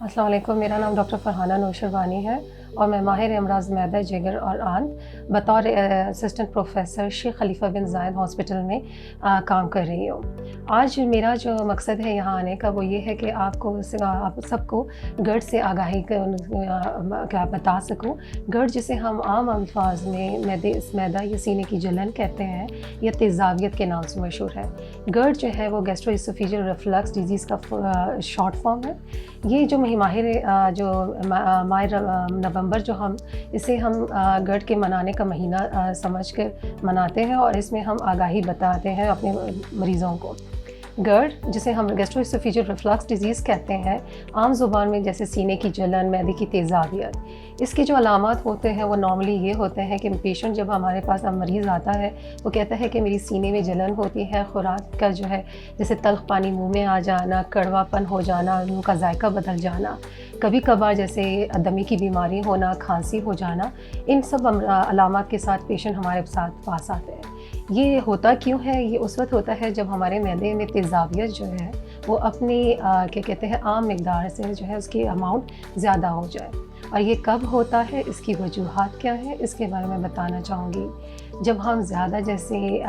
अस्सलाम वालेकुम, मेरा नाम डॉक्टर फ़रहाना नौशरवानी है और मैं माहिर अमराज़ मैदा जिगर और आंत बतौर असिस्टेंट प्रोफेसर शेख खलीफा बिन ज़ायद हॉस्पिटल में काम कर रही हूँ। आज मेरा जो मकसद है यहाँ आने का वो ये है कि आप सबको GERD से आगाही क्या बता सकूँ। GERD जिसे हम आम अल्फाज में मैदा या सीने की जलन कहते हैं या तेज़ाबियत के नाम से मशहूर है। GERD जो है वो गैस्ट्रोइसोफेजियल रिफ्लक्स डिज़ीज़ का शॉर्ट फॉर्म है। ये जो माह नवंबर जो इसे हम GERD के मनाने का महीना समझ कर मनाते हैं और इसमें हम आगाही बताते हैं अपने मरीज़ों को। GERD जिसे हम गैस्ट्रोइसोफेजियल रिफ्लक्स डिज़ीज़ कहते हैं, आम ज़ुबान में जैसे सीने की जलन, मैदे की तेज़ाबियत, इसके जो अलामात होते हैं वो नॉर्मली ये होते हैं कि पेशेंट जब हमारे पास मरीज़ आता है वो कहता है कि मेरी सीने में जलन होती है, खुराक का जो है जैसे तल्ख़ पानी मुँह में आ जाना, कड़वापन हो जाना, मुँह का जायका बदल जाना, कभी कभार जैसे दमे की बीमारी होना, खांसी हो जाना, इन सब अलामात के साथ पेशेंट हमारे साथ पास आते हैं। ये होता क्यों है? ये उस वक़्त होता है जब हमारे मैदे में तेज़ाबियत जो है वो अपनी क्या कहते हैं आम मिक़दार से जो है उसकी अमाउंट ज़्यादा हो जाए। और ये कब होता है, इसकी वजूहात क्या है, इसके बारे में बताना चाहूँगी। जब हम ज़्यादा जैसे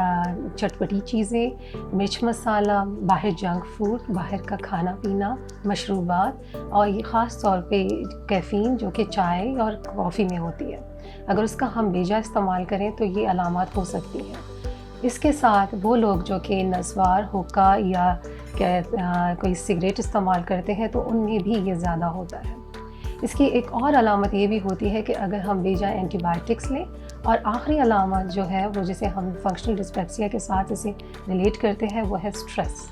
चटपटी चीज़ें, मिर्च मसाला, बाहर जंक फूड, बाहर का खाना पीना, मशरूबात और ये ख़ास तौर पे कैफ़ीन जो कि चाय और कॉफ़ी में होती है, अगर उसका हम बेजा इस्तेमाल करें तो ये अलामात हो सकती हैं। इसके साथ वो लोग जो कि नस्वार, हुक्का या कोई सिगरेट इस्तेमाल करते हैं तो उनमें भी ये ज़्यादा होता है। इसकी एक और अलामत ये भी होती है कि अगर हम बेजा एंटीबायोटिक्स लें, और आखिरी अलामत जो है वो जिसे हम फंक्शनल डिस्पेप्सिया के साथ इसे रिलेट करते हैं वो है स्ट्रेस।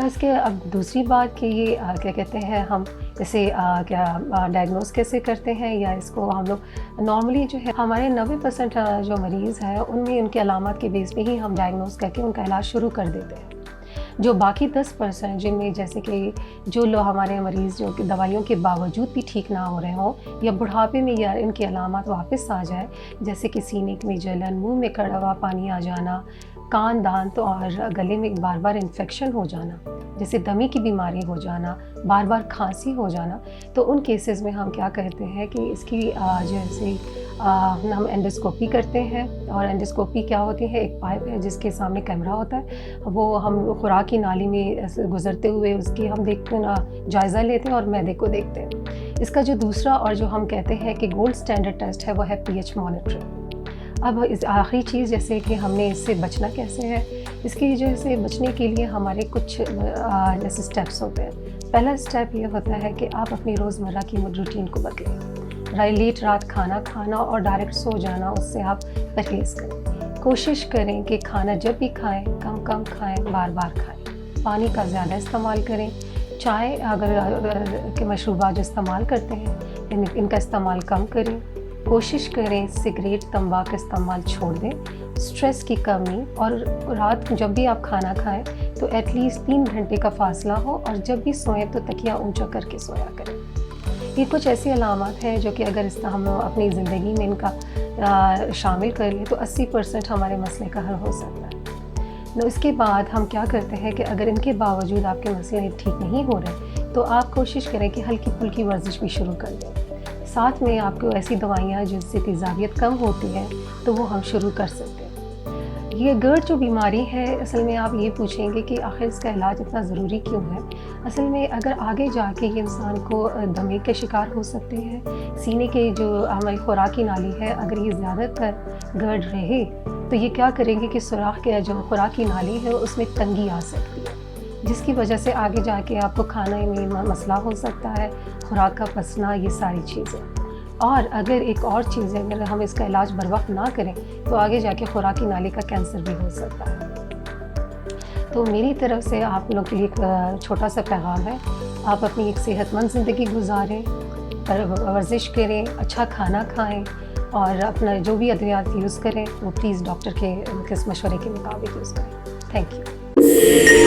इसके अब दूसरी बात कि ये क्या कहते हैं हम इसे डायग्नोस कैसे करते हैं, या इसको हम लोग नॉर्मली जो है हमारे 90% जो मरीज़ हैं उनमें उनके अलामत के बेस पे ही हम डायग्नोस करके उनका इलाज शुरू कर देते हैं। जो बाकी 10% जिनमें जैसे कि जो लोग हमारे मरीज़ जो कि दवाइयों के बावजूद भी ठीक ना हो रहे हों या बुढ़ापे में या इनके अलामत वापस आ जाए, जैसे कि सीने में जलन, मुंह में कड़वा पानी आ जाना, कान, दांत और गले में बार बार इन्फेक्शन हो जाना, जैसे दमे की बीमारी हो जाना, बार बार खांसी हो जाना, तो उन केसेस में हम क्या कहते हैं कि इसकी जैसे हम एंडोस्कोपी करते हैं। और एंडोस्कोपी क्या होती है, एक पाइप है जिसके सामने कैमरा होता है, वो हम खुराक की नाली में ऐसे गुजरते हुए उसकी हम देखते हैं, जायज़ा लेते हैं और मैदे को देखते हैं। इसका जो दूसरा और जो हम कहते हैं कि गोल्ड स्टैंडर्ड टेस्ट है वो है pH मॉनिटरिंग। अब इस आखिरी चीज़ जैसे कि हमने इससे बचना कैसे है, इसकी जैसे बचने के लिए हमारे कुछ जैसे स्टेप्स होते हैं। पहला स्टेप ये होता है कि आप अपनी रोज़मर्रा की रूटीन को बदलें। लेट रात खाना खाना और डायरेक्ट सो जाना, उससे आप परहेज़ करें। कोशिश करें कि खाना जब भी खाएं कम कम खाएं, बार बार खाएं। पानी का ज़्यादा इस्तेमाल करें। चाय अगर के मशरूबात जो इस्तेमाल करते हैं इनका इस्तेमाल कम करें। कोशिश करें सिगरेट, तंबाकू का इस्तेमाल छोड़ दें। स्ट्रेस की कमी, और रात जब भी आप खाना खाएं तो एटलीस्ट 3 घंटे का फ़ासला हो, और जब भी सोएं तो तकिया ऊंचा करके सोया करें। ये कुछ ऐसी अलामत हैं जो कि अगर हम अपनी ज़िंदगी में इनका शामिल कर लें तो 80% हमारे मसले का हल हो सकता है। तो इसके बाद हम क्या करते हैं कि अगर इनके बावजूद आपके मसले ठीक नहीं हो रहे तो आप कोशिश करें कि हल्की फुल्की वर्जिश भी शुरू कर दें। साथ में आपको ऐसी दवाइयाँ जिनसे तेज़ाबियत कम होती है तो वो हम शुरू कर सकते हैं। ये GERD जो बीमारी है, असल में आप ये पूछेंगे कि आखिर इसका इलाज इतना ज़रूरी क्यों है। असल में अगर आगे जाके ये इंसान को दमे के शिकार हो सकते हैं, सीने के जो हमारी खुराकी नाली है अगर ये ज़्यादातर GERD रहे तो ये क्या करेंगे कि सुराख के जो खुराकी नाली है उसमें तंगी आ सकती है, जिसकी वजह से आगे जाके आपको खाने में मसला हो सकता है, खुराक का पचना, ये सारी चीज़ें। और अगर एक और चीज़ है, अगर हम इसका इलाज बर वक्त ना करें तो आगे जाके खुराकी नाली का कैंसर भी हो सकता है। तो मेरी तरफ से आप लोग के लिए एक छोटा सा पैगाम है, आप अपनी एक सेहतमंद ज़िंदगी गुजारें, वर्जिश करें, अच्छा खाना खाएं और अपना जो भी अद्वियात यूज़ करें वो प्लीज़ डॉक्टर के मशवरे के मुताबिक यूज़ करें। Thank you.